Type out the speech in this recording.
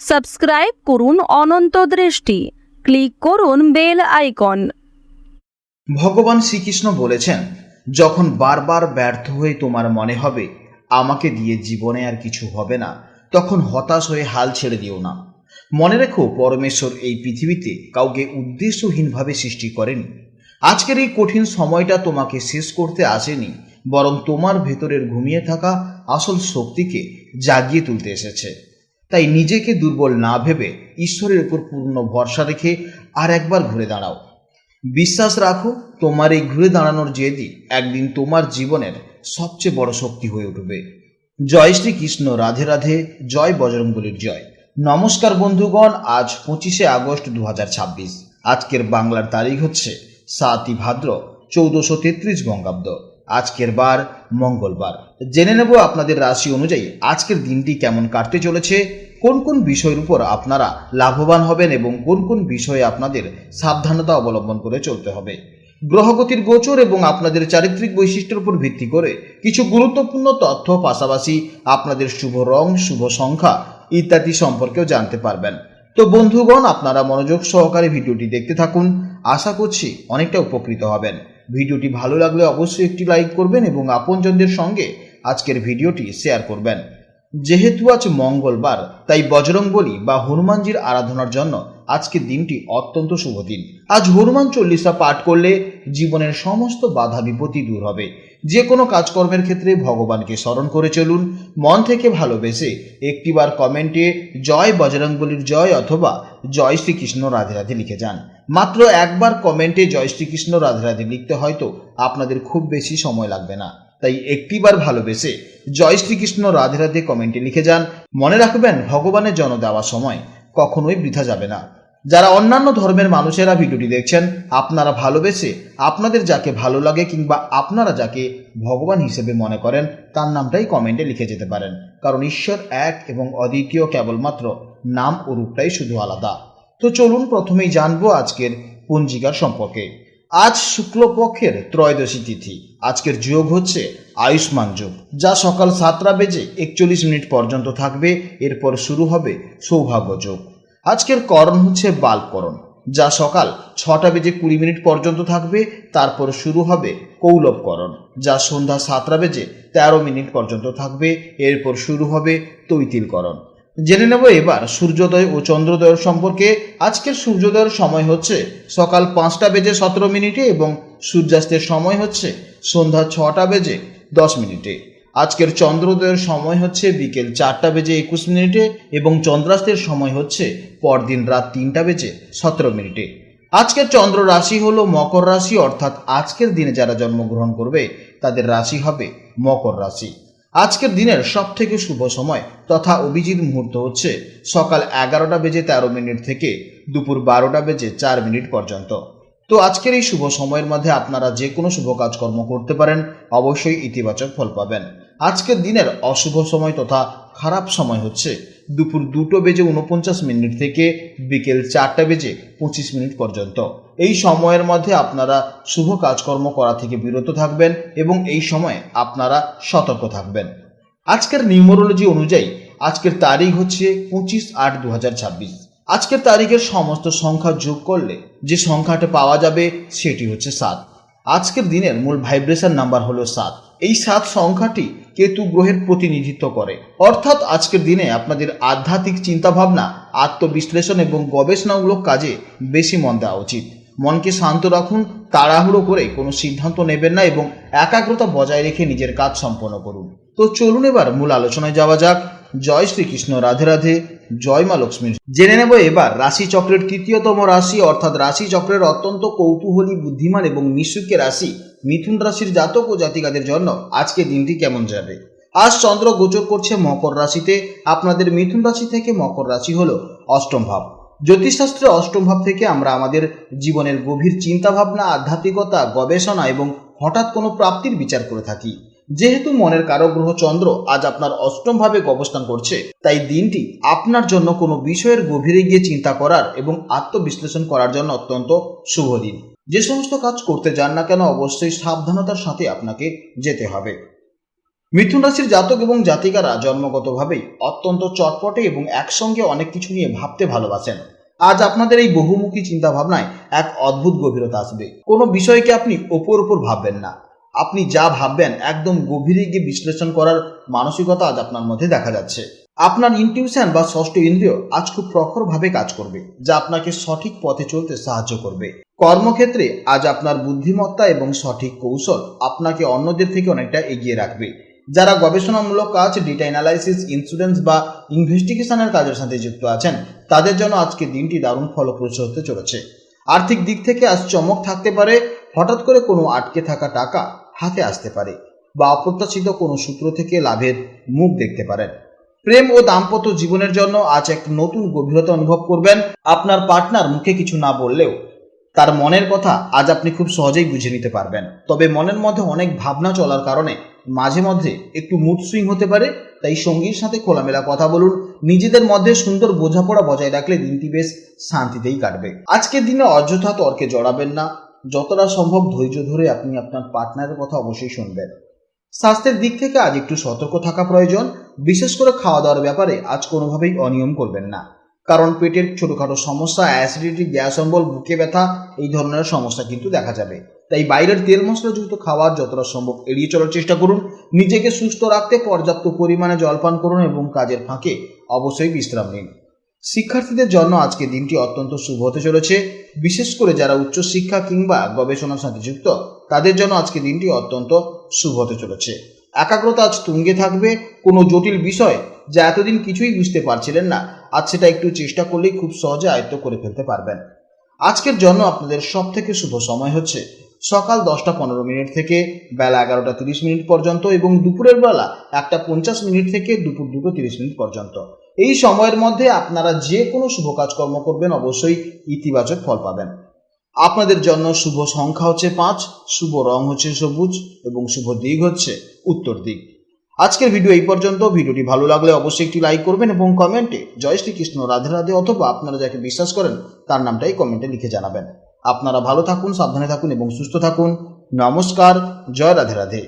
Subscribe করুন অনন্ত দৃষ্টি, click করুন বেল আইকন। ভগবান শ্রীকৃষ্ণ বলেছেন, যখন বারবার ব্যর্থ হয়ে তোমার মনে হবে আমাকে দিয়ে জীবনে আর কিছু হবে না, তখন হতাশ হয়ে হাল ছেড়ে দিও না। মনে রেখো, পরমেশ্বর এই পৃথিবীতে কাউকে উদ্দেশ্যহীনভাবে সৃষ্টি করেনি। আজকের এই কঠিন সময়টা তোমাকে শেষ করতে আসেনি, বরং তোমার ভেতরের ঘুমিয়ে থাকা আসল শক্তিকে জাগিয়ে তুলতে এসেছে। তাই নিজেকে দুর্বল না ভেবে ঈশ্বরের উপর পূর্ণ ভরসা রেখে আর একবার ঘুরে দাঁড়াও। বিশ্বাস রাখো, তোমার এই ঘুরে দাঁড়ানোর জেদই একদিন তোমার জীবনের সবচেয়ে বড় শক্তি হয়ে উঠবে। জয় শ্রীকৃষ্ণ, রাধে রাধে, জয় বজরংবলীর জয়। নমস্কার বন্ধুগণ, আজ 25শে আগস্ট 2026। আজকের বাংলার তারিখ হচ্ছে 7ই ভাদ্র 1433 বঙ্গাব্দ। আজকের বার মঙ্গলবার। জেনে নেব আপনাদের রাশি অনুযায়ী আজকের দিনটি কেমন কাটতে চলেছে, কোন কোন বিষয়ের উপর আপনারা লাভবান হবেন এবং কোন কোন বিষয়ে আপনাদের সাবধানতা অবলম্বন করে চলতে হবে। গ্রহগতির গোচর এবং আপনাদের চারিত্রিক বৈশিষ্ট্যের উপর ভিত্তি করে কিছু গুরুত্বপূর্ণ তথ্য, পাশাপাশি আপনাদের শুভ রং, শুভ সংখ্যা ইত্যাদি সম্পর্কেও জানতে পারবেন। তো বন্ধুগণ, আপনারা মনোযোগ সহকারে ভিডিওটি দেখতে থাকুন। আশা করছি অনেকটা উপকৃত হবেন। ভিডিওটি ভালো লাগলে অবশ্যই একটি লাইক করবেন এবং আপনজনদের সঙ্গে আজকের ভিডিওটি শেয়ার করবেন। যেহেতু আজ মঙ্গলবার, তাই বজরংবলী বা হনুমানজির আরাধনার জন্য আজকের দিনটি অত্যন্ত শুভ দিন। আজ হনুমান চল্লিশা পাঠ করলে জীবনের সমস্ত বাধা বিপত্তি দূর হবে। যে কোনো কাজকর্মের ক্ষেত্রে ভগবানকে স্মরণ করে চলুন। মন থেকে ভালোবেসে একটিবার কমেন্টে জয় বজরংবলীর জয় অথবা জয় শ্রীকৃষ্ণ রাধে রাধে লিখে যান। মাত্র একবার কমেন্টে জয় শ্রীকৃষ্ণ রাধে রাধে লিখতে হয়তো আপনাদের খুব বেশি সময় লাগবে না, তাই একটিবার ভালোবেসে জয় শ্রীকৃষ্ণ রাধে রাধে কমেন্টে লিখে যান। মনে রাখবেন, ভগবানের জন্য দেওয়া সময় কখনোই বৃথা যাবে না। যারা অন্যান্য ধর্মের মানুষেরা ভিডিওটি দেখছেন, আপনারা ভালোবেসে আপনাদের যাকে ভালো লাগে কিংবা আপনারা যাকে ভগবান হিসেবে মনে করেন তার নামটাই কমেন্টে লিখে যেতে পারেন, কারণ ঈশ্বর এক এবং অদ্বিতীয়, কেবলমাত্র নাম ও রূপটাই শুধু আলাদা। তো চলুন প্রথমেই জানবো আজকের পঞ্জিকার সম্পর্কে। আজ শুক্লপক্ষের ত্রয়োদশী তিথি। আজকের যোগ হচ্ছে আয়ুষ্মান যোগ, যা সকাল 7:41 পর্যন্ত থাকবে। এরপর শুরু হবে সৌভাগ্য যোগ। আজকের করণ হচ্ছে বাল্বকরণ, যা সকাল 6:20 পর্যন্ত থাকবে। তারপর শুরু হবে কৌলবকরণ, যা সন্ধ্যা 7:13 পর্যন্ত থাকবে। এরপর শুরু হবে তৈতিলকরণ। জেনে নেব এবার সূর্যোদয় ও চন্দ্রোদয়ের সম্পর্কে। আজকের সূর্যোদয়ের সময় হচ্ছে সকাল 5:17 এবং সূর্যাস্তের সময় হচ্ছে সন্ধ্যা 6:10। আজকের চন্দ্রোদয়ের সময় হচ্ছে বিকেল 4:21 এবং চন্দ্রাস্তের সময় হচ্ছে পরদিন রাত 3:17। আজকের চন্দ্র রাশি হলো মকর রাশি, অর্থাৎ আজকের দিনে যারা জন্মগ্রহণ করবে তাদের রাশি হবে মকর রাশি। আজকের দিনের সব থেকে শুভ সময় তথা অভিজিৎ মুহূর্ত হচ্ছে সকাল 11:13 থেকে দুপুর 12:04 পর্যন্ত। তো আজকের এই শুভ সময়ের মধ্যে আপনারা যে কোনো শুভ কাজকর্ম করতে পারেন, অবশ্যই ইতিবাচক ফল পাবেন। আজকের দিনের অশুভ সময় তথা খারাপ সময় হচ্ছে দুপুর 2:49 থেকে বিকেল 4:25 পর্যন্ত। এই সময়ের মধ্যে আপনারা শুভ কাজকর্ম করা থেকে বিরত থাকবেন এবং এই সময় আপনারা সতর্ক থাকবেন। আজকের নিউমারোলজি অনুযায়ী আজকের তারিখ হচ্ছে 25/8/2026। আজকের তারিখের সমস্ত সংখ্যা যোগ করলে যে সংখ্যাটা পাওয়া যাবে সেটি হচ্ছে 7। আজকের দিনের মূল ভাইব্রেশন নাম্বার হলো 7। এই 7 সংখ্যাটি কেতু গ্রহের প্রতিনিধিত্ব করে, অর্থাৎ আজকের দিনে আপনাদের আধ্যাত্মিক চিন্তাভাবনা, আত্মবিশ্লেষণ এবং গবেষণামূলক কাজে বেশি মন দেওয়া উচিত। মনকে শান্ত রাখুন, তাড়াহুড়ো করে কোনো সিদ্ধান্ত নেবেন না এবং একাগ্রতা বজায় রেখে নিজের কাজ সম্পন্ন করুন। তো চলুন এবার মূল আলোচনায় যাওয়া যাক। জয় শ্রীকৃষ্ণ, রাধে রাধে, জয় মা লক্ষ্মীর। জেনে নেব এবার রাশিচক্রের তৃতীয়তম রাশি, অর্থাৎ রাশিচক্রের অত্যন্ত কৌতূহলী, বুদ্ধিমান এবং মিশুকে রাশি মিথুন রাশির জাতক ও জাতিকাদের জন্য আজকে দিনটি কেমন যাবে। আজ চন্দ্র গোচর করছে মকর রাশিতে। আপনাদের মিথুন রাশি থেকে মকর রাশি হলো অষ্টম ভাব। জ্যোতিষশাস্ত্রে অষ্টম ভাব থেকে আমরা আমাদের জীবনের গভীর চিন্তাভাবনা, আধ্যাত্মিকতা, গবেষণা এবং হঠাৎ কোনো প্রাপ্তির বিচার করে থাকি। যেহেতু মনের কারক গ্রহ চন্দ্র আজ আপনার অষ্টম ভাবে অবস্থান করছে, তাই দিনটি আপনার জন্য কোনো বিষয়ের গভীরে গিয়ে চিন্তা করার এবং আত্মবিশ্লেষণ করার জন্য অত্যন্ত শুভ দিন। যে সমস্ত কাজ করতে যান না কেন, অবশ্যই সাবধানতার সাথে আপনাকে যেতে হবে। মিথুন রাশির জাতক এবং জাতিকারা জন্মগতভাবেই অত্যন্ত চটপটে এবং একসঙ্গে অনেক কিছু নিয়ে ভাবতে ভালোবাসেন। আজ আপনাদের এই বহুমুখী চিন্তা ভাবনায় এক অদ্ভুত গভীরতা আসবে। কোনো বিষয়কে আপনি ওপর ভাববেন না, আপনি যা ভাববেন একদম গভীরে গিয়ে বিশ্লেষণ করার মানসিকতা আজ আপনার মধ্যে দেখা যাচ্ছে। আপনার ইনটিউশন বা ষষ্ঠ ইন্দ্রিয় আজ খুব প্রখরভাবে কাজ করবে, যা আপনাকে সঠিক পথে চলতে সাহায্য করবে। কর্মক্ষেত্রে আজ আপনার বুদ্ধিমত্তা এবং সঠিক কৌশল আপনাকে অন্যদের থেকে অনেকটা এগিয়ে রাখবে। যারা গবেষণামূলক কাজ, ডেটা অ্যানালাইসিস, ইন্স্যুরেন্স বা ইনভেস্টিগেশনের কাজের সাথে যুক্ত আছেন, তাদের জন্য আজকে দিনটি দারুণ ফলপ্রসূ হতে চলেছে। আর্থিক দিক থেকে আজ চমক থাকতে পারে, হঠাৎ করে কোনো আটকে থাকা টাকা হাতে আসতে পারে বা অপ্রত্যাশিত কোনো সূত্র থেকে লাভের মুখ দেখতে পারেন। প্রেম ও দাম্পত্য জীবনের জন্য আজ এক নতুন গভীরতা অনুভব করবেন। আপনার পার্টনার মুখে কিছু না বললেও তার মনের কথা আজ আপনি খুব সহজেই বুঝে নিতে পারবেন। তবে মনের মধ্যে অনেক ভাবনা চলার কারণে মাঝে মধ্যে একটু মুড সুইং হতে পারে, তাই সঙ্গীর সাথে খোলামেলা কথা বলুন। নিজেদের মধ্যে সুন্দর বোঝাপড়া বজায় রাখলে দিনটি বেশ শান্তিতেই কাটবে। আজকের দিনে অযথা তর্কে জড়াবেন না, যতটা সম্ভব ধৈর্য ধরে আপনি আপনার পার্টনারের কথা অবশ্যই শুনবেন। স্বাস্থ্যের দিক থেকে আজ একটু সতর্ক থাকা প্রয়োজন, বিশেষ করে খাওয়া দাওয়ার ব্যাপারে আজ কোনোভাবেই অনিয়ম করবেন না, কারণ পেটের ছোটখাটো সমস্যা, অ্যাসিডিটি, গ্যাস অম্বল, বুকে ব্যথা এই ধরনের সমস্যা কিন্তু দেখা যাবে। তাই বাইরের তেল মশলাযুক্ত খাবার যতটা সম্ভব এড়িয়ে চলার চেষ্টা করুন। নিজেকে সুস্থ রাখতে পর্যাপ্ত পরিমাণে জল পান করুন এবং কাজের ফাঁকে অবশ্যই বিশ্রাম নিন। শিক্ষার্থীদের জন্য আজকে দিনটি অত্যন্ত শুভ হতে চলেছে, বিশেষ করে যারা উচ্চশিক্ষা কিংবা গবেষণার সাথে যুক্ত, তাদের জন্য আজকে দিনটি অত্যন্ত শুভ হতে চলেছে। একাগ্রতা আজ তুঙ্গে থাকবে। কোনো জটিল বিষয় যা এতদিন কিছুই বুঝতে পারছিলেন না, আজ সেটা একটু চেষ্টা করলেই খুব সহজে আয়ত্ত করে ফেলতে পারবেন। আজকের জন্য আপনাদের সব থেকে শুভ সময় হচ্ছে সকাল 10:15 থেকে বেলা 11:30 পর্যন্ত এবং দুপুরের বেলা 1:50 থেকে দুপুর 2:30 পর্যন্ত। এই সময়ের মধ্যে আপনারা যে কোনো শুভ কাজকর্ম করবেন অবশ্যই ইতিবাচক ফল পাবেন। আপনাদের জন্য শুভ সংখ্যা হচ্ছে 5, শুভ রং হচ্ছে সবুজ এবং শুভ দিক হচ্ছে উত্তর দিক। আজকের ভিডিও এই পর্যন্ত। ভিডিওটি ভালো লাগলে অবশ্যই একটি লাইক করবেন এবং কমেন্টে জয় শ্রীকৃষ্ণ, রাধে রাধে অথবা আপনারা যাকে বিশ্বাস করেন তার নামটাই কমেন্টে লিখে জানাবেন। আপনারা ভালো থাকুন, সাবধানে থাকুন এবং সুস্থ থাকুন। নমস্কার, জয় রাধে রাধে।